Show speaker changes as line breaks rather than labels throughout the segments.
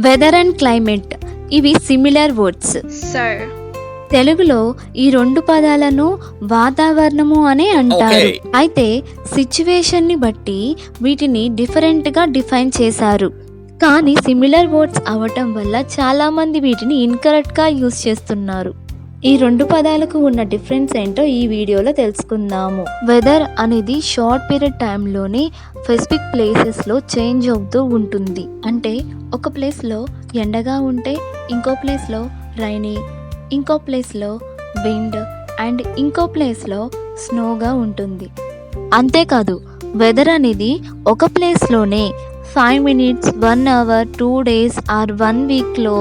Weather and climate ఇవి similar words.
Sir.
తెలుగులో ఈ రెండు పదాలను వాతావరణము అనే అంటారు.
Okay.
అయితే సిచ్యువేషన్ ని బట్టి వీటిని డిఫరెంట్ గా డిఫైన్ చేశారు. కానీ సిమిలర్ వర్డ్స్ అవటం వల్ల చాలా మంది వీటిని ఇన్కరెక్ట్ గా యూజ్ చేస్తున్నారు. ఈ రెండు పదాలకు ఉన్న డిఫరెన్స్ ఏంటో ఈ వీడియోలో తెలుసుకుందాము. వెదర్ అనేది షార్ట్ పీరియడ్ టైంలోనే స్పెసిఫిక్ ప్లేసెస్లో చేంజ్ అవుతూ ఉంటుంది. అంటే ఒక ప్లేస్లో ఎండగా ఉంటే ఇంకో ప్లేస్లో రైనీ, ఇంకో ప్లేస్లో విండ్ అండ్ ఇంకో ప్లేస్లో స్నోగా ఉంటుంది. అంతేకాదు వెదర్ అనేది ఒక ప్లేస్లోనే 5 minutes, 1 hour, 2 days ఆర్ 1 weekలో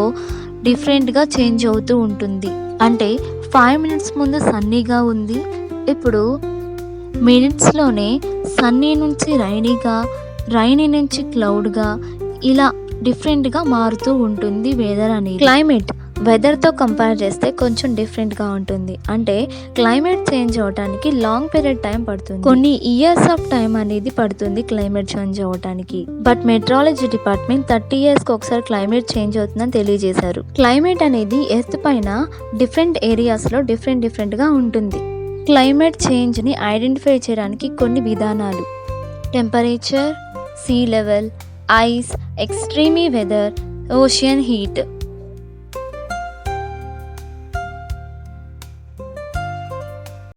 డిఫరెంట్గా చేంజ్ అవుతూ ఉంటుంది. అంటే 5 minutes ముందు సన్నీగా ఉంది, ఇప్పుడు మినిట్స్లోనే సన్నీ నుంచి రైనీగా, రైనీ నుంచి క్లౌడ్గా, ఇలా డిఫరెంట్గా మారుతూ ఉంటుంది వెదర్ అనేది. క్లైమేట్ వెదర్తో కంపేర్ చేస్తే కొంచెం డిఫరెంట్గా ఉంటుంది. అంటే క్లైమేట్ చేంజ్ అవడానికి లాంగ్ పీరియడ్ టైం పడుతుంది, కొన్ని ఇయర్స్ ఆఫ్ టైం అనేది పడుతుంది క్లైమేట్ చేంజ్ అవడానికి. బట్ మెట్రాలజీ డిపార్ట్మెంట్ 30 yearsకి ఒకసారి క్లైమేట్ చేంజ్ అవుతుందని తెలియజేశారు. క్లైమేట్ అనేది ఎర్త్ పైన డిఫరెంట్ ఏరియాస్లో డిఫరెంట్గా ఉంటుంది. క్లైమేట్ చేంజ్ని ఐడెంటిఫై చేయడానికి కొన్ని విధానాలు: temperature, sea level, ice, extreme weather, ocean heat.